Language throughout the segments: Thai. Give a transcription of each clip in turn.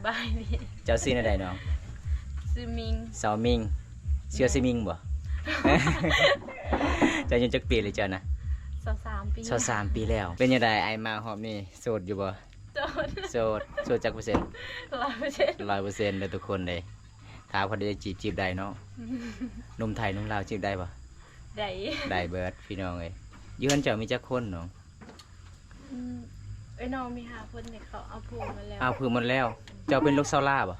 บายดีเจ้าซื้อในใดน้องซื้อมิงสาวมิงเชื่อซิมิงบ่ เจ้ายังจักปีเลยเจ้านะ23 ปี23 ปีแล้วเป็นยังไงไอมาหอบนี่โสดอยู่บ่โสดจักเปอร์เซ็นต์ 100%เลยทุกคนเลยถามเขาได้จีบได้เนาะหนุ่มไทยหนุ่มลาวจีบได้บ่ได้เบิดพี่น้องเอ้ยยืนเจ้ามีจักคนน้องไอ้น้องมี5คนเนี่ยเขาเอาผัวมาแล้วเอาผือหมดแล้วเจ้าเป็นลูกสาวลาบ่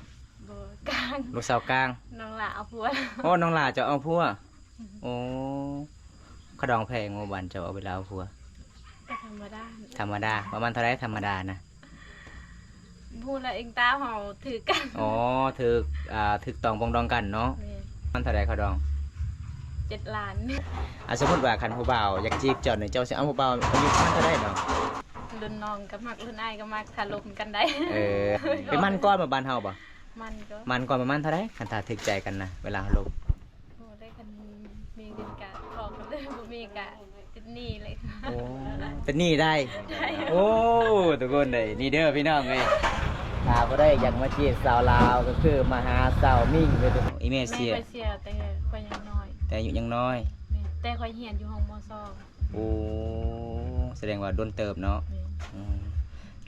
บ่กลางลูกสาวกลางน้องหล่าเอาผัวโอ้น้องลาเจ้าเอาผัวโอ้ขดองแพงโมบันเจ้าเอาเวลาเอาผัวธรรมดาประมาณเท่าไรธรรมดานะพูดแล้วเองตาเห่าถือกันอ๋อถือตองปองดองกันเนาะมันเท่าไรขดอง7 ล้านสมมติว่าคันผู้บ่าวอยากจีบเจ้าเนี่ยเจ้าสิเอาผู้บ่าวอายุมันเท่าไรเนาะรุ่นน้องก็มักรุ่นอ้ายก็มักถล่มกันได้เป็นมันก้อนมาบ้านเฮาป่ะมันก้อนประมาณเท่าไรคันถ้าถึกใจกันนะเวลาลงโอ้ได้คันมีเงินกะพอกันเลยบ่มีกะติดหนี้เลยโอ้เป็นหนี้ได้โอ้ทุกคนเลยนี่เด้อพี่น้องเลยถ้าบ่ได้อยากมาจีบสาวลาวก็คือมาหาสาวมิ่งเลยทุกคนอีเมเซียแต่ค่อยยังน้อยแต่อายุยังน้อยแต่ค่อยเรียนอยู่ห้องม.2โอ้แสดงว่าโดนเติบเนาะ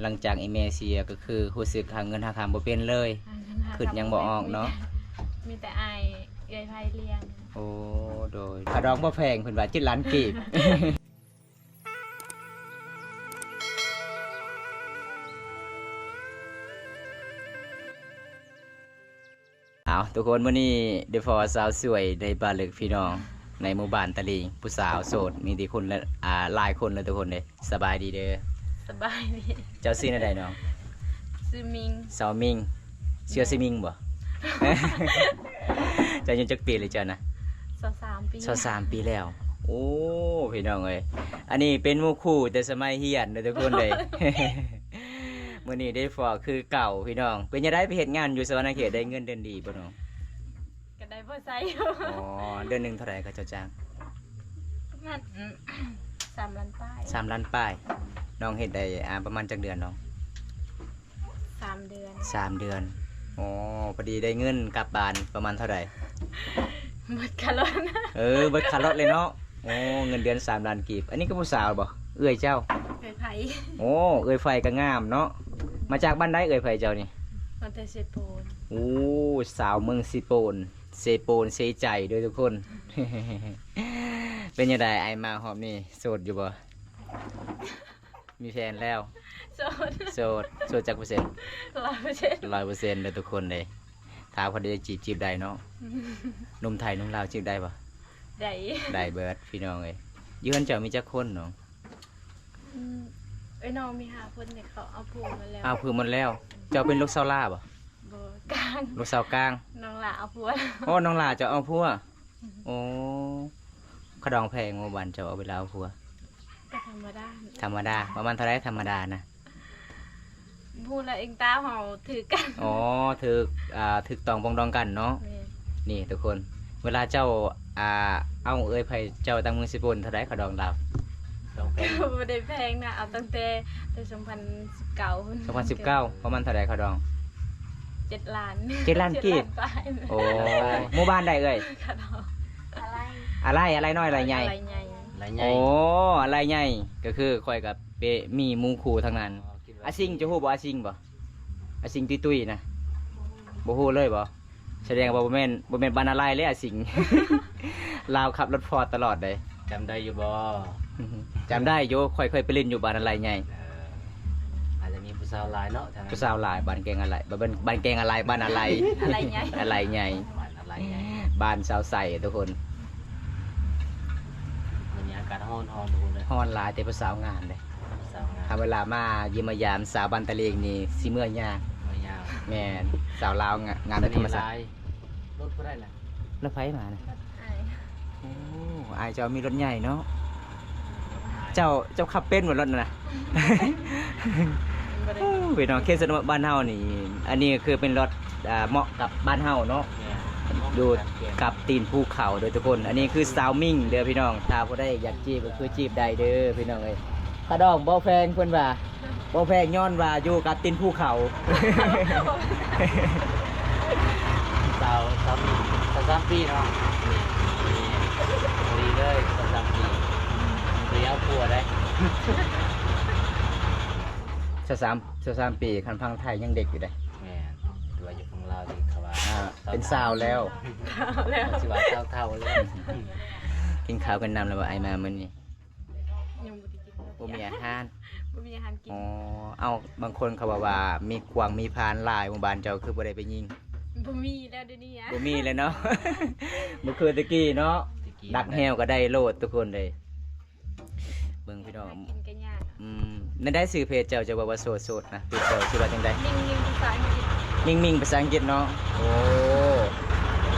หลังจากอีเมเซียก็คือรู้สึกหาเงินหาคำบ่เป็นเลยขึ้นยังบ่ออกเนาะมีแต่อายเอื้อยไผเลี้ยงโอ้โดยค่าดอกบ่แพงเพิ่นว่า7 ล้านกีบเอาทุกคนมื้อนี้เดฟอร์สาวสวยในบ้านเล็กพี่น้องในหมู่บ้านตะลิงผู้สาวโสดมีแต่คนละหลายคนเลยทุกคนเลยสบายดีเด้อสบายดีเจ้าซื้อในใดน้องซื้อมิงสาวมิงเชื่อซิมิงบ่ เจ้ายังจักปีเลยเจ้านะ23 ปีแล้วโอ้พี่น้องเอ้ยอันนี้เป็นหมู่คู่แต่สมัยเรียนเด้อทุกคนเลย มื้อนี้ได้ฟอคือเก่าพี่น้องเป็นยังไงไปเฮ็ดงานอยู่สวรรณเขตได้เงินเดือนดีบ่น้องก็ได้พอใช้อยู่อ๋อเดือนนึงเท่าไหร่ก็เจ้าจ้างงั้น3 ล้านป้าย3 ล้านป้ายน้องเฮ็ดได้ประมาณจักเดือนน้อง3 เดือน3 เดือนอ๋อพอดีได้เงินกลับบ้านประมาณเท่าไหร่หมดค่ารถเบิดค่ารถเลยเนาะโอ้เงินเดือน3 ล้านกีบอันนี้ก็ผู้สาวบ่เอื้อยเจ้าเอื้อยไผโอ้เอื้อยไฟก็งามเนาะมาจากบ้านใดเอื้อยไฟเจ้านี่มาแต่เซโปนโอ้สาวเมืองเซโปนเซใจด้วยทุกคน เป็นยังไงไอมาหอมนี่โสดอยู่บ่มีแฟนแล้วโสดจักเปอร์เซ็นต์100%เลยทุกคนเลยถามเขาได้จีบได้เนาะหนุ่มไทยหนุ่มลาวจีบได้ป่ะได้เบิร์ดพี่น้องเลยยืนเจ้ามีจักคนน้องไอ้น้องมี5คนเนี่ยเขาเอาผัวมาแล้วเอาผัวหมดแล้วเจ้าเป็นลูกสาวลาบ่กลางลูกสาวกลางน้องหล่าเอาผัวโอ้น้องหล่าเจ้าเอาผัวโอ้ขดองแพงโมบันเจ้าเอาเวลาเอาผัวธรรมดาประมาณเท่าไรธรรมดานะพูดแล้วเองตาเห่าถือกันอ๋อถือตองปองดองกันเนาะนี่ทุกคนเวลาเจ้าเอาเอ้ยไผเจ้าตั้งมือสิบนเท่าไรขดองเราไม่ได้แพงนะเอาตั้งแต่2019ประมาณเท่าไรขดอง7 ล้านกีบโอ้หมู่บ้านใดเอ้ยอะไรน้อยอะไรใหญ่โอ้อะไรใหญ่ก็คือคอยกับมีมูคูทั้งนั้นอาซิงจะฮู้บ่อาซิงตุ้ยนะบ่ฮู้เลยบ่แสดงว่าบ่แม่นบ้านอะไรเลยอาซิง ลาวขับรถฟอร์ดตลอดเลยจำได้อยู่บ่ จำได้อยู่ค่อยไปเล่นอยู่บ้านอะไรใหญ่อาจจะมีผู้สาวหลายเนาะผู้สาวหลายบ้านแกงอะไรบ้านแกงอะไรบ้านอะไรอะไรใหญ่บ้านสาวใสทุกคนวันนี้อากาศร้อนทุกคนเลยร้อนหลายแต่ผู้สาวงานเลยทำเวลามาเยี่ยมยามสาวบ้านตะเลงนี่สิเมื่อยากแม่สาวลาวงานธรรมศาสตร์รถก็ได้แหละรถไฟมานะโอ้ไอเจ้ามีรถใหญ่เนาะเจ้าขับเป็นหมดรถนะพี่น้องเคสนบ้านเฮานี่อันนี้คือเป็นรถเหมาะกับบ้านเฮาเนาะดูกับตีนภูเขาโดยทุกคนอันนี้คือสาวมิ่งเด้อพี่น้องถ้าผู้ใดอยากจีบก็คือจีบได้เด้อพี่น้องเอ้ยกระดองบ่แพงเพิ่นว่า บ่แพงย้อนว่าอยู่กับตินภูเขา สาว3 ปีเนาะดีเลย3 ปีเดี๋ยวเอาผัวได้ 13ปีคันพังไทยยังเด็กอยู่ได้ แม่ตัวอยู่ของเราดีเขาว่า เป็นสาวแล้ว แล้ว สิว่าเท่าเลย กินข้าวกันนำแล้วบ่ไอมามื้อนี้ ยังบ่ได้กิน บ่มีอาหาร บ่มีอาหารกิน อ๋อเอาบางคนเขาบอกว่ามีกวางมีพรานหลายหมู่บ้านเจ้าคือบ่ได้ไปยิง บ่มีแล้วเดี๋ยวนี้อะ บ่มีเลยเนาะ เมื่อคืนตะกี้เนาะดักแฮวก็ได้โลดทุกคนเลยเบิ่งพี่น้อง หากินกันยาก นั่นได้สื่อเพจเจ้าจะบอกว่าโสดๆนะเพจเจ้าชื่อว่าจังได นิ่งๆภาษาอังกฤษ นิ่งๆภาษาอังกฤษเนาะโอ้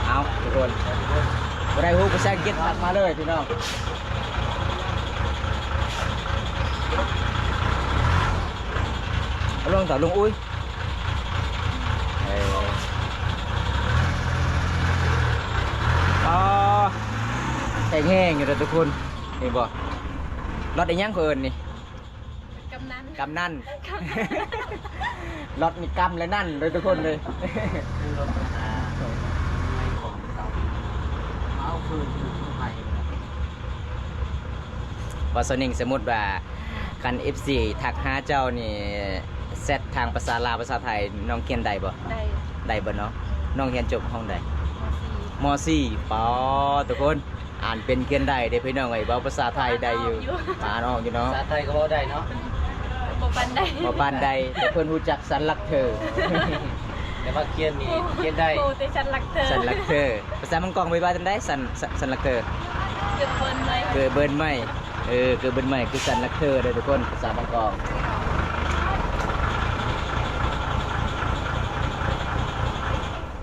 เอาทุกคนบ่ได้ฮู้ภาษาอังกฤษทักมาเลยพี่น้องเอาลงต่อลุงอุ้ยอ๋อแห้งๆอยู่เด้อทุกคนนี่บ่รถอีหยังเพิ่นนี่ กำนัน กำนั่น รถมีกำและนั่นเลยทุกคนเลย คือรถไม่ของเขาเอาคืนอยู่ที่ไทย พอสนิงสมมุติว่าคัน F4 ทักหาเจ้านี่เซตทางภาษาลาวภาษาไทยน้องเขียนได้บ่ ได้ ได้บ่เนาะน้องเรียนจบห้องใด ม ม .4 ปอทุกคนอ่านเป็นเขียนได้เด้พี่น้องเอ้ยเว้าภาษาไทยได้อยู่อ่านออกอยู่เนาะ ภาษาไทยก็บ่ได้เนาะ .4 บ่ปานใด บ่ปานใดแต่เพิ่นรู้จักสันลักเธอ แต่ว่าเขียนนี่เขียนได้ โอ้แต่ฉันรักเธอ สันลักเธอภาษามังกรไว้ว่าจังได๋สันลักเธอ เกิดเพิ่นเลย คือเบิ้นไม่คือเบิ้นไม่คือสันลักเธอเลยทุกคนภาษาบางกอก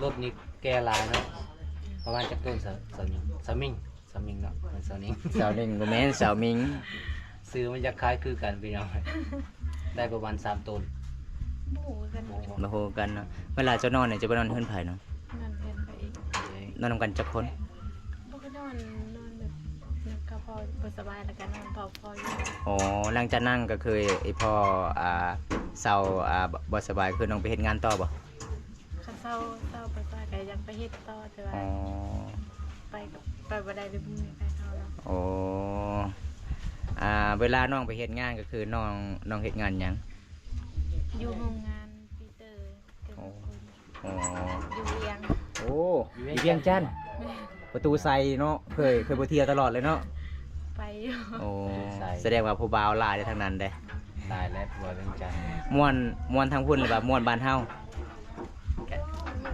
รถนี่แก่หลายเนาะประมาณจักต้นสมิงเนาะมันสมิง สาวหนึ่งโมเมนสาวมิง ซื้อมันจะคล้ายคือกันพี่น้องได้ประมาณ3 ต้น โอ้กัน มาโหกันเนาะเวลาเจ้านอนเนี่ยจะไปนอนเฮือนไผ่เนาะ นั่นเพิ่นไปอีก นอนนำกันจักคน บ่ก็นอนแบบนักก็พอบ่สบายแล้วก็นอนเผาพออยู่ อ๋อหลังจากนั่งก็คือไอพ่อเศร้าบ่สบายคือน้องไปเฮ็ดงานต่อบ่ คันเศร้าไปก็อยากไปเฮ็ดต่อแต่ว่า อ๋อ ไปบ่ได้เลยบ่มีใครเฮาแล้ว โอ้เวลาน้องไปเฮ็ดงานก็คือน้องเฮ็ดงานหยัง อยู่โรงงานปีเตอร์เกิด อ๋อ คน อ๋อ อยู่เวียง โอ้อยู่เวียงจันทน์ประตูไซเนาะเคยบ่เที่ยวตลอดเลยเนาะ ไปอยู่ โอ้แสดงว่าผู้บ่าวหลายได้ทั้งนั้นเด้ ตายแล้วบ่เรื่องจันทร์ ม่วนทางพุ่นหรือแบบม่วนบ้านเฮา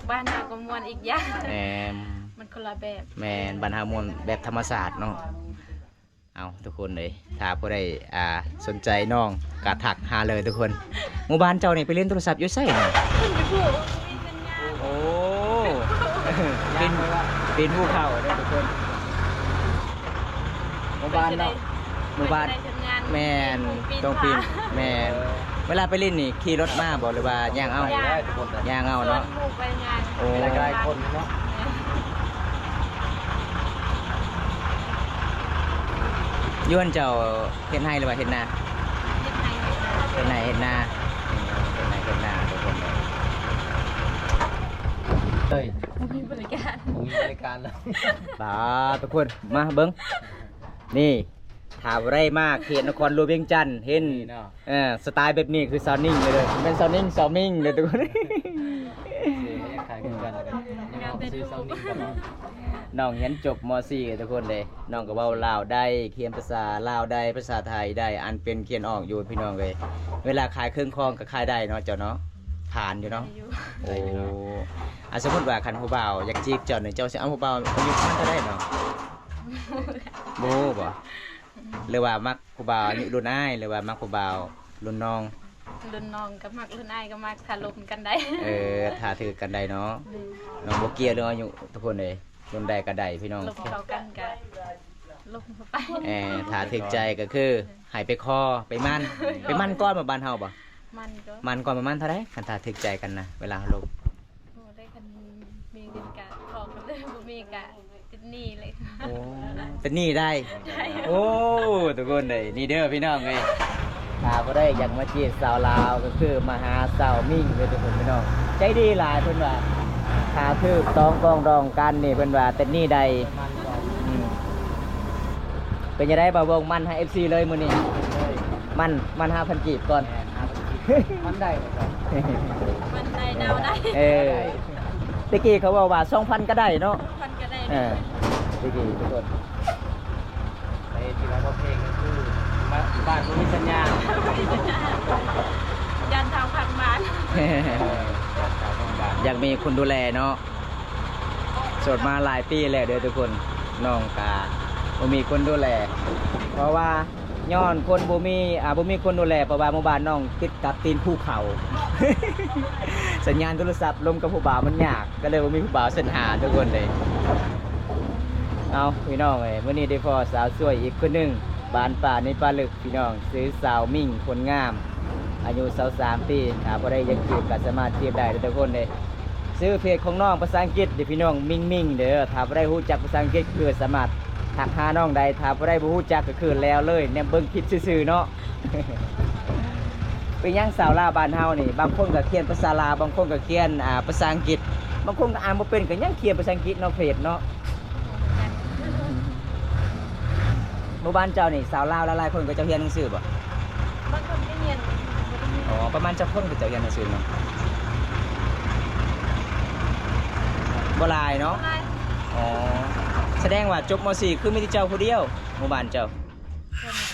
บ้านเราก็ม่วนอีกอย่าง แหม มันคนละแบบ แม่นบ้านเฮาม่วนแบบธรรมศาสตร์เนาะเอาทุกคนเลยถ้าผู้ใดสนใจน้องก็ทักหาเลยทุกคนหมู่บ้านเจ้านี่ไปเล่นโทรศัพท์อยู่ไสน่ะ คุณไปพูดมีสัญญาณ โอ้เป็นภูเขาเด้อทุกคนหมู่บ้านเนาะหมู่บ้าน ได้ทำงาน แม่นต้องปีนแม่นเวลาไปเล่นนี่ขี่รถมาบ่หรือว่าย่างเอา ไปได้ทุกคนเลย ย่างเอา ส่วน เนาะ หมู่ไปงาน โอ้ ไปได้คนเนาะ ย้วนเจ้าเฮ็ดให้หรือว่าเฮ็ดนา เฮ็ดให้ เฮ็ดนาทุกคนเลย เฮ้ย บ่มีบริการ ผมมีบริการแล้ว ป่าทุกคนมาเบิ้งนี่ถามไรมากเขตนครหลวงเวียงจันทน์เห็น นี่เนาะ สไตล์แบบนี้คือซาวนิ่งเลยเป็นซาวนิ่งซาวมิงเลยทุกคน ซื้อให้ขายกันกันแล้วกันยังเอาซื้อซาวนิ่งกันเนาะ น้องเห็นจบม .4 ทุกคนเลยน้องก็เว้าลาวได้เขียนภาษาลาวได้ภาษาไทยได้อ่านเป็นเขียนออกอยู่พี่น้องเลยเวลาขายเครื่องคองก็ขายได้เนาะเจ้าเนาะผ่านอยู่เนาะ อยู่ โอ้สมมติว่าคันผู้บ่าวอยากจีบเจ้าเนี่ยเจ้าสิเอาผู้บ่าวอายุมันเท่าได้เนาะโบบ่หรือว่ามักผู้บ่าวอายุรุ่นอ้ายหรือว่ามักผู้บ่าวรุ่นน้อง รุ่นน้องก็มักรุ่นอ้ายก็มักถ้าลมกันได้ ถ้าถือกันได้เนาะน้องบ่เกี่ยวเรื่องอายุทุกคนเลยรุ่นใดก็ได้พี่น้อง ลมเข้ากันก็ลมเข้าไป ถ้าถึกใจก็คือให้ไปคอไปมั่นไปมั่นก้อนมาบ้านเฮาบ่ มันก็ มันก่อนประมาณเท่าไหร่คันถ้าถึกใจกันนะเวลาลง โอ้ได้กันมีเงินกะพอกันเลยบ่มีกะติดหนี้เลย เป็นหนี้ได้ โอ้ทุกคนเลยนี่เด้อพี่น้องเลย ถ้าบ่ได้อยากมาจีบสาวลาวก็คือมาหาสาวมิ่งเลยทุกคนพี่น้องใจดีหลายเพิ่นว่าถ้าคือต้องกองรองกันนี่เพิ่นว่าแต่นี่ใดอืมเป็นจังได๋บ่าวงมันให้ FC เลยมื้อนี้มัน5,000กีบก่อน มันได้เลยครับ มันได้ดาวได้ ตะกี้เขาบอกว่า 2,000 ก็ได้เนาะ พันก็ได้ ตะกี้ทุกคน ไอ้ที่ว่าเพลงก็คือบ้านบ่มีสัญญาณ ยันทางผักบ้าน อยากมีคนดูแลเนาะโสดมาหลายปีแล้วเด้อทุกคนน้องกาบ่มีคนดูแล เพราะว่าย้อนคนบ่มีคนดูแลเพราะว่าหมู่บ้านน้องติดกับตีนภูเขา สัญญาณโทรศัพท์ลมกับผู้บ่าวมันยากก็เลยบ่มีผู้บ่าวเส้นหาทุกคนเลยเอาพี่น้องเอ้ยมื้อนี้ได้พอสาวสวยอีกคนหนึงบ้านป่าในป่าลึกพี่น้องซื้อสาวมิ่งคนงาม อายุ23ปีถ้าบ่ได้ยังจีบก็สามารถจีบได้ทุกคนเลยซื้อเพจของน้องภาษาอังกฤษเด้อพี่น้องมิ่งเด้อถ้าบ่ได้รู้จักภาษาอังกฤษคือสามารถทักหาน้องใดถ้าบ่ได้บ่รู้จักก็คือแล้วเลยแนมเบิ่งคลิปซื่อๆเนาะ เป็นหยังสาวลาวบ้านเฮานี่บางคนก็เขียนภาษาลาวบางคนก็เขียนภาษาอังกฤษบางคนก็อ่านบ่เป็นก็ยังเขียนภาษาอังกฤษเนาะเพจเนาะหมู่บ้านเจ้านี่สาวลาวหลายๆคนก็จะเรียนหนังสือบ่ บางคนไม่เรียน อ๋อประมาณจักคนก็จะเรียนหนังสือเนาะบ่หลายเนาะ อะไร อ๋อแสดงว่าจบม .4 คือมีแต่เจ้าผู้เดียวหมู่บ้านเจ้า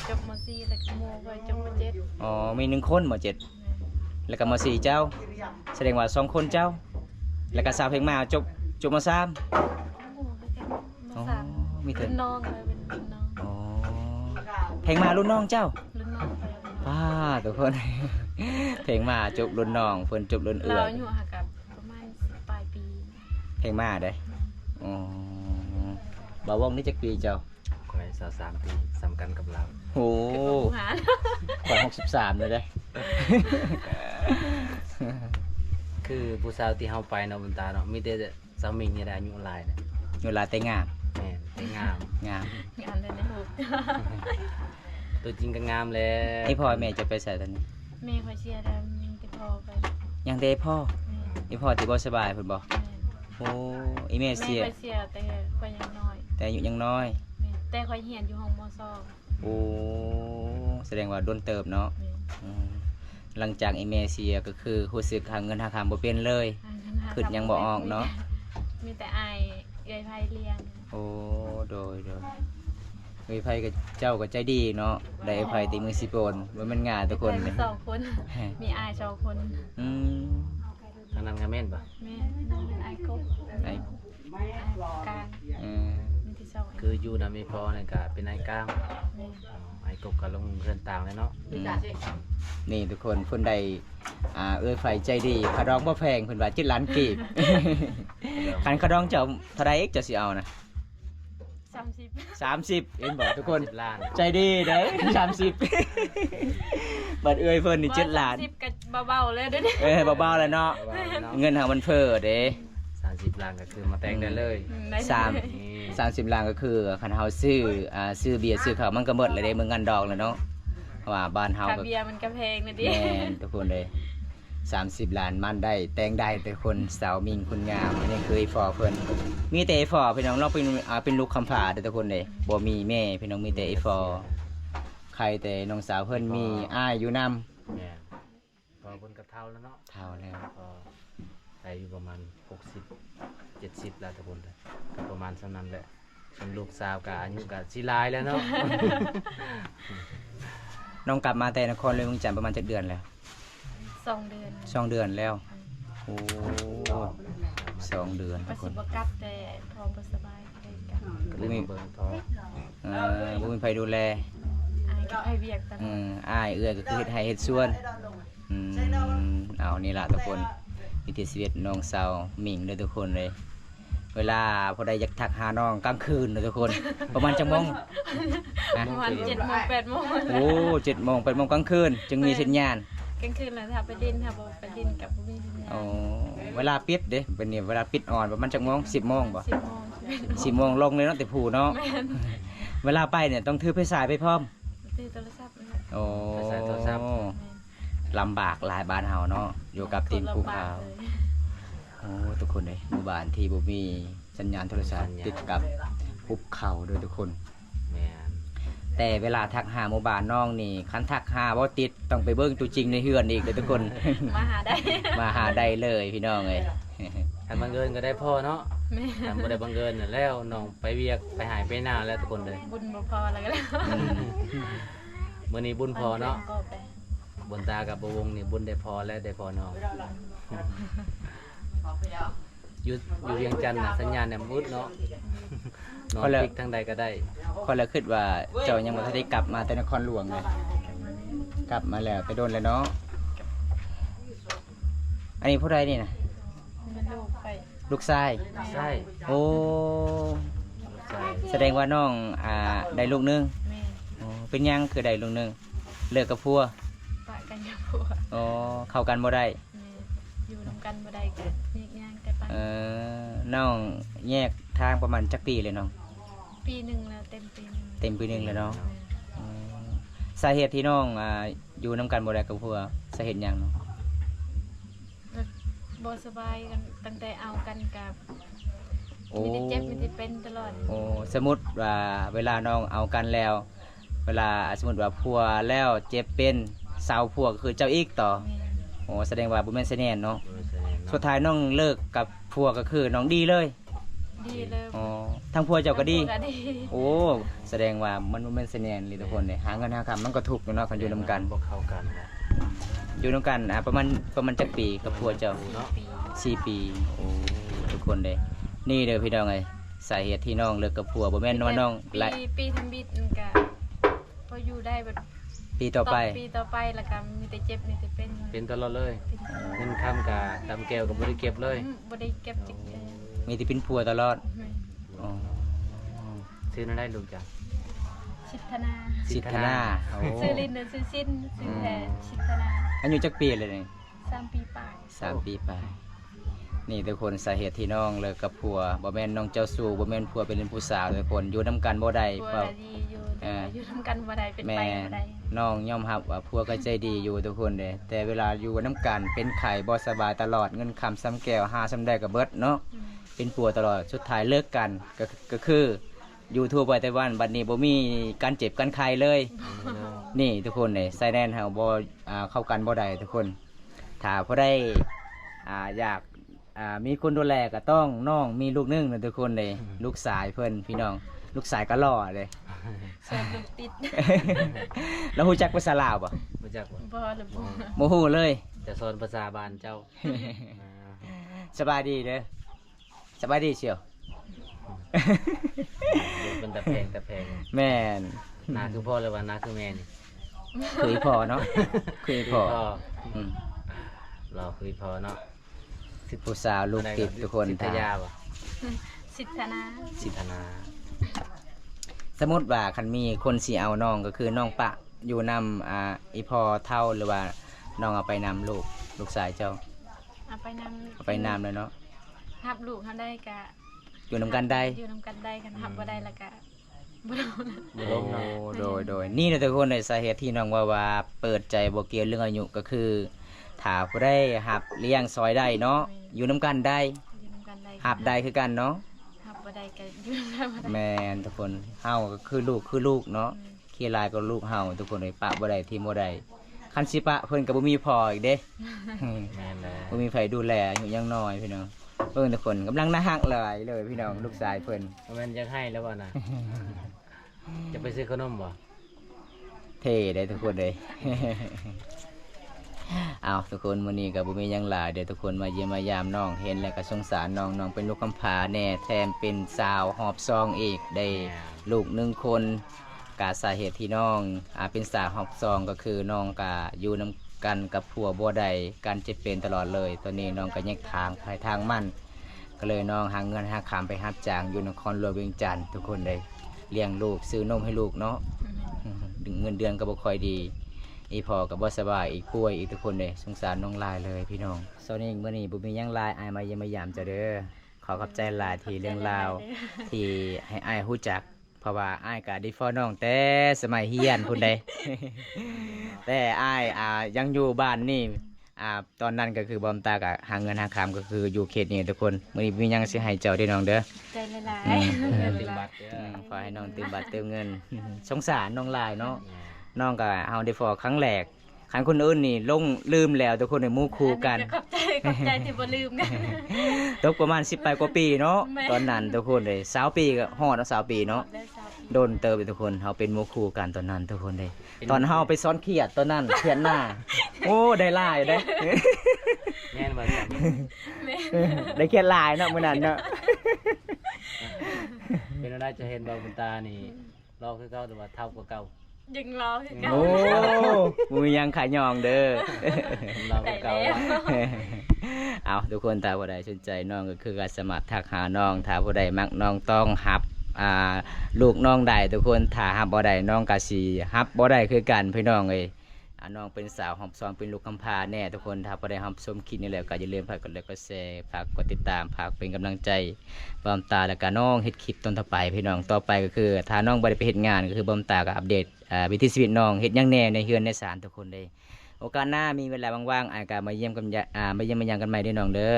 จบม .4 แล้วก็โมไปจบม .7 อ๋อมี1คนม .7 แล้วก็ม .4 เจ้าแสดงว่า2คนเจ้าแล้วก็สาวเพลงมาจบม .3 โอ้แล้วกันม .3 มีแต่ รุ่นน้องเลยเป็นรุ่นน้อง อ๋อเพลงมารุ่นน้องเจ้า รุ่นน้องไป ป้าทุกคน เพลงมาจบรุ่นน้องเพิ่นจบรุ่นเอื้อ เราอยู่ห่างกับประมาณปลายปี เพลงมาได้อ๋อบ่าวงนี่จักปีเจ้า คอย23ปีสำคัญกับเรา โอ้ คือผู้หา ขวัญ63เลยเด้ คือผู้สาวที่เฮาไปเนาะบนตาเนาะมีแต่สาวมิงนี่ได้อายุหลายนะ เวลาแต่งงาน แม่นแต่งาม งาม งานเลยในหู ตัวจริงก็งามแล้ว ไอ้พ่อแม่จะไปใส่ตอนนี้ แม่คอยเชียร์แล้วยังติดพอไป ยังเด้พ่อ แม่ ไอ้พ่อที่บ่สบายเพิ่นบ่ แม่ โอ้อีแม่ แม่ เสีย คอยเชียร์แต่คอยยังน้อย แต่อายุยังน้อย แม่แต่คอยเหียนอยู่ห้องม .2 โอ้แสดงว่าโดนเติบเนาะ แม่ อืมหลังจากไอ้แม่เสียก็คือรู้สึกหาเงินหาคำบ่เป็นเลย ขึ้นยังบ่ออกเนาะ มีแต่อายเอื้อยไผเลี้ยง โอ้โดยเฮ้ยไผกับเจ้าก็ใจดีเนาะได้ไผตีมือสิโปนว่ามันง่ายทุกคน มี เลย 2 คน มีอาย2 คน อืม ทางนั้นก็แม่นบ่ แม่น้องเป็นอายกบ ไอ้ อายกลาง เออ มีที่2 คืออยู่นำมีพอนี่ก็เป็นนายกลาง แม่ ไอ้กบก็ลงเรือนต่างเลยเนาะ อืมนี่ทุกคนเพิ่นได้เอ้ยไผใจดีขะดองบ่แพงเพิ่นว่า7ล้านกีบ คันขะดองเจ้าเท่าใดเจ้าสิเอานะ 30 30เห็นบ่ทุกคน 10 ล้าน ใจดีเด้30 บัดเอ้ยเพิ่นนี่7ล้าน 30ก็เบาๆเลยเด้อ เบาๆแล้วเนาะ เงินหามันเฟ้อเด้ 30 ล้านก็คือมาแต่งได้เลย สาม นี่ 30ล้านก็คือคันเฮาซื้อเบียร์ซื้อข้าวมันก็หมดเลยเด้มึงเงินดอกแล้วเนาะเพราะว่าบ้านเฮา ค่า ก็ เบียร์มันก็แพงนะดิ แม่นทุกคนเลย30ล้านมันได้แต่งได้แต่คนสาวมิงคุณงามอันนี้คือไอ้ฟอเพิ่นมีแต่ไอ้ฟอพี่น้องเราเป็นลูกคำผาเด้อทุกคนเลยบ่มีแม่พี่น้องมีแต่ไอ้ฟอใครแต่น้องสาวเพิ่นมีอ้ายอยู่นำ แม่นพอเพิ่นก็เท่าแล้วเนาะ เท่าแล้ว พอได้อยู่ประมาณ60 70แล้วทุกคนเลยก็ประมาณเท่านั้นแหละส่วนลูกสาวก็อายุก็สิหลายแล้วเนาะ น้องกลับมาแต่นครเลยเมืองจันทน์ประมาณ7เดือนแล้ว 2 เดือน 2 เดือนแล้วโอ้2 เดือน ป ทุ ระ กค สิ น บกลับแต่พอบ่สบายไปกัน ก็เลยมาเบิ่งทอ บ่มีไผดูแล อายก็ไปเวียกตลอด อ้ายเอื้อก็คือเฮ็ดให้เฮ็ดสวนเอานี่ล่ะทุกคนวิถีชีวิตน้องสาวหมิงเด้อทุกคนเลย เวลาพอได้อยากทักหาน้องกลางคืนเด้อทุกคน ประมาณจังโมง ประมาณ7 โมง 8 โมง โอ้7 โมง 8 โมงกลางคืนจึงมีสัญญาณ กลางคืนแล้วถ้าไปดินถ้าบ่ไปดินกับบ่มีสัญญาณ โอ้เวลาปิดเด้เป็นนี่เวลาปิดอ่อนประมาณจังโมง10 โมงบ่ 10 โมง11 10 โมงลงเลยเนาะแต่ผู้เนาะ แม่น เวลาไปเนี่ยต้องถือไฟฉายไปพร้อม ถือโทรศัพท์นั่นแหละ โอ้ ไปใส่โทรศัพท์ ลำบากหลายบ้านเฮาเนาะอยู่กับตีนภูเขา ลำบกเลย โอ้ทุกคนเลยหมู่บ้านที่บ่มีสัญญาณโทรศัพท์ติดกับภูเขาโดยทุกคน แม่น แต่เวลาทักหาหมู่บ้านน้องนี่คันทักหาบ่ติดต้องไปเบิ่งตัวจริงในเฮือนอีกเลยทุกคน มาหาได้ มาหาได้เลยพี่น้องเอ้ย ถ้าบังเอิญก็ได้พ่อเนาะ แม่ ถ้าบ่ได้บังเอิญน่ะแล้วน้องไปเวียกไปหายไปหน้าแล้วทุกคนเลย บุญบ่พอแล้วก็แล้ว มื้อนี้บุญพอเนาะ ก็ไป บนตากับบวงนี่บุญได้พอแล้วได้พอน้องอยู่เวียงจันทน์น่ะสัญญาณเนี่ยมืดเนาะนอนพลิกทางใดก็ได้ คนละคิดว่าเจ้ายังบ่ทันได้กลับมาแต่นครหลวงเลยกลับมาแล้วไปโดนแล้วเนาะอันนี้ผู้ใดนี่นะ มันลูกไป ลูกชาย ใช่ โอ้ ใช่ แสดงว่าน้องได้ลูกหนึง แม่ อ๋อเป็นหยังคือได้ลูกหนึงเลิกกับผัว ปะกันกับผัว อ๋อเข้ากันบ่ได้ แม่อยู่นำกันบ่ได้ก็แยกย่างกันไป น้องแยกทางประมาณจักปีเลยน้อง ปีหนึงแล้วเต็มปีหนึง เต็มปีหนึงแล้วเนาะ แม่ อืมสาเหตุที่น้องอยู่นํกันบ่ได้กับผัวสาเหตุหยังเนาะ แล้วบ่สบายกันตั้งแต่เอากันกับ โอ้ มีแต่เจ็บมีแต่เป็นตลอด โอ้สมมุติว่าเวลาน้องเอากันแล้ว เวลาสมมุติว่าผัวแล้วเจ็บเป็นสาวผัวก็คือเจ้าอีกต่อ แม่ โอ้แสดงว่าบ่แม่นแสดงเนาะ บ่แสดง สุด เนาะ ท้ายน้องเลิกกับผัวก็คือน้องดีเลย ดีเลย อ๋อทั้งผัวเจ้าก็ดี ก็ดี โอ้แสดงว่ามันบ่แม่นแสดงเลยทุกคนเลยหาเงินหาคำมันก็ทุกข์อยู่เนาะคันอยู่นํกัน บ่เข้ากันนะ อยู่นํกันประมาณจักปีกับผัวเจ้า เนาะ ปี 4 ปีโอ้ทุกคนเลยนี่เด้อพี่น้องเอ้ยสาเหตุที่น้องเลิกกับผัวบ่แม่นว่าน้องหลาย ปีทำบิดมันก็พออยู่ได้แบบ ปีต่อไป ปีต่อไปแล้วก็มีแต่เจ็บมีแต่เป็น เป็นตลอดเลย เป็น เงินค้ำกะตำแก้วก็บ่ได้เก็บเลย บ่ได้เก็บจิกเจอ มีแต่เป็นผัวตลอด แม่ อ๋อ ซื้อนั่นได้ลูกจ้ะ ชิตนา สิทธนาโอ้ ซื้อลินเดินซื้อสิ้นซื้อแทนชิตนา อายุจักปีเลยนี่ 3 ปีปลาย 3 ปีไปนี่ทุกคนสาเหตุที่น้องเลิกกับผัวบ่แม่นน้องเจ้าสู้บ่แม่นผัวเป็นผู้สาวทุกคนอยู่นํกันบ่ได้ ตัว เพราะ ดีอยู่อยู่ทำกันบ่ได้เป็น แม่ ไปบ่ได้ น้องยอมรับว่าผัวก็ใจดีอยู่ทุกคนเด้แต่เวลาอยู่น้ำกันเป็นไข่บ่สบายตลอดเงินคำซ้ำแก้วหาซ้ำได้ก็เบิดเนาะเป็นผัวตลอดสุดท้ายเลิกกันก็คืออยู่ทั่วไปแต่วันบัดนี้บ่มีการเจ็บการไข้เลย นี่ทุกคนเนี่ยไซแดนเฮาบ่เข้ากันบ่ได้ทุกคนถ้าพอได้อยากมีคนดูแลก็ต้องน้องมีลูกหนึงนะทุกคนเลยลูกสายเพิ่นพี่น้องลูกสายก็หล่อเลย ส่วนลูกติด แล้วฮู้จักภาษาลาวบ่ บ่จักว่า บ่ระบุ บ่ฮู้เลย จะสอนภาษาบ้านเจ้า สบายดีเด้อสบายดีเชียว ลูกเป็นตะแพงตะแพง แม่น หน้าคือพ่อเลยว่าหน้าคือแม่นี่ คุยพอเนาะคุยพออืม เราคือพ่อเนาะ ผู้สาวลูกติดทุกคน สิทธยาบ่ สิทธนา สิทธนา สมมุติว่าคันมีคนสิเอาน้องก็คือน้องปะอยู่นำอีพอเท่าหรือว่าน้องเอาไปนำลูกชายเจ้า เอาไปนำ เอาไปนำเลยเนาะ รับลูกเฮาได้ก็ อยู่นำกันได้ อยู่นำกันได้กันรับบ่ได้แล้วก็บ่โดน บ่ลงเนาะ โดยนี่นะทุกคนในสาเหตุที่น้องว่าเปิดใจบ่เกี่ยวเรื่องอายุก็คือถ้าผู้ได้หับเลี้ยงซอยได้เนาะอยู่นำกันได้ อยู่นำกันได้ หับได้คือกันเนาะ รับบ่ได้ก็อยู่นำกันบ่ได้ แม่นทุกคนเฮาก็คือลูกเนาะขี้ลายก็ลูกเฮาทุกคนเลยปะบ่ได้ที่บ่ได้คันสิปะเพิ่นก็บ่มีพ่ออีกเด้ แม่นแหละ บ่มีไผดูแลอายุยังน้อยพี่น้องเพิ่นทุกคนกำลังน่าฮักเลยพี่น้องลูกชายเพิ่น แม่นยังให้แล้วบ่น่ะ จะไปซื้อขนมบ่ เท่ได้ทุกคนเลย เอาทุกคนมื้อนี้ก็บ่มีหยังหลายเดี๋ยวทุกคนมาเยี่ยมมายามน้องเห็นแล้วก็สงสารน้องน้องเป็นลูกกำพร้าแน่แถมเป็นสาวหอบซองอีกได้ลูก1คนกาสาเหตุที่น้องเป็นสาวหอบซองก็คือน้องก็อยู่นํกันกับผัวบ่ได้การเจ็บเป็นตลอดเลย ตอนนี้น้องก็แยกทางไปทางมันก็เลยน้องหาเงินหาคำไปรับจ้างอยู่นครหลวงเวียงจันทน์ทุกคนเลยเลี้ยงลูกซื้อนมให้ลูกเนาะ เงินเดือนก็บ่ค่อยดี อีพอก็บ่สบายอีกป่วยอีกทุกคนเลยสงสารน้องลายเลยพี่น้องโซนี้มื้อนี้บ่มีหยังลายอายมาเยี่ยมมายามเจ้าเด้อขอขอบใจหลายที่เรื่องราวที่ให้อายฮู้จัก เพราะว่าอ้ายก็ได้ฟ้อน้องแต่สมัยเฮียนพุ่นใด แต่อ้ายยังอยู่บ้านนี่ตอนนั้นก็คือบอมตาก็หาเงินหาคำก็คืออยู่เขตนี้ทุกคนมื้อนี้มีหยังสิให้เจ้าได้น้องเด้อ ใจละลาย ติมบัตรเด้อ ขอให้น้องเติมบัตรเติมเงิน สงสารน้องลายเนาะน้องก็เฮาได้ฟอครั้งแรกคันคนอื่นนี่ลงลืมแล้วทุกคนในหมู่คู่กัน ขอบใจที่บ่ลืมกัน ตกประมาณ10 กว่าปีเนาะ แม่ ตอนนั้นทุกคนเลย20 ปีก็ฮอดเนาะ20 ปีเนาะ ได้สาว โดนเติบไปทุกคนเฮาเป็นหมู่คู่กันตอนนั้นทุกคนเลยตอนเฮาไปซ้อนเขียดตอนนั้นเขียดหน้า โอ้ได้หลายได้ แม่นบ่จ้ะ ได้เขียดหลายเนาะมื้อนั้นเนาะ เป็นอะไรจะเห็นบ่คุณตานี่รอคือเก่าแต่ว่าเท่ากว่าเก่า ยังรอคือเก่า โอ้มือยังขายยองเด้อ เรากว่าเก่า ได้แล้ว เอาทุกคนถ้าผู้ใดสนใจน้องก็คือการสมัครทักหาน้องถ้าผู้ใดมักน้องต้องหับลูกน้องได้ทุกคนถ้าหับบ่ได้น้องก็สิหับบ่ได้คือกันพี่น้องเอ้ยน้องเป็นสาวหอบซ้อมเป็นลูกกำพร้าแน่ทุกคนถ้าผู้ใดรับชมคลิปนี้แล้วก็อย่าลืมฝากกดไลค์กดแชร์ฝากกดติดตามฝากเป็นกำลังใจบอมตาแล้วก็น้องเฮ็ดคลิปตอนต่อไปพี่น้องต่อไปก็คือถ้าน้องบ่ได้ไปเฮ็ดงานก็คือบอมตาก็อัปเดตวิถีชีวิตน้องเฮ็ดหยังแหน่ในเฮือนในศาลทุกคนเลยโอกาสหน้ามีเวลาว่างๆอาจก็มาเยี่ยมกันมาเยี่ยมมายังกันใหม่เด้อน้องเด้อ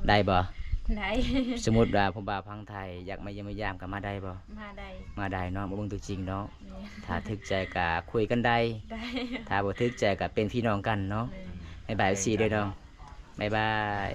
ได้บ่ ไหน สมมุติว่าผมบ่าวพังไทยอยากมาเยี่ยมมายามก็มาได้บ่ มาได้ มาได้เนาะมาเบิ่งตัวจริงเนาะ นี่ ถ้าทึกใจก็คุยกันได้ ได้ ถ้าบ่ทึกใจก็เป็นพี่น้องกันเนาะ นี่ บ๊ายบายสีเด้อน้องบ๊ายบาย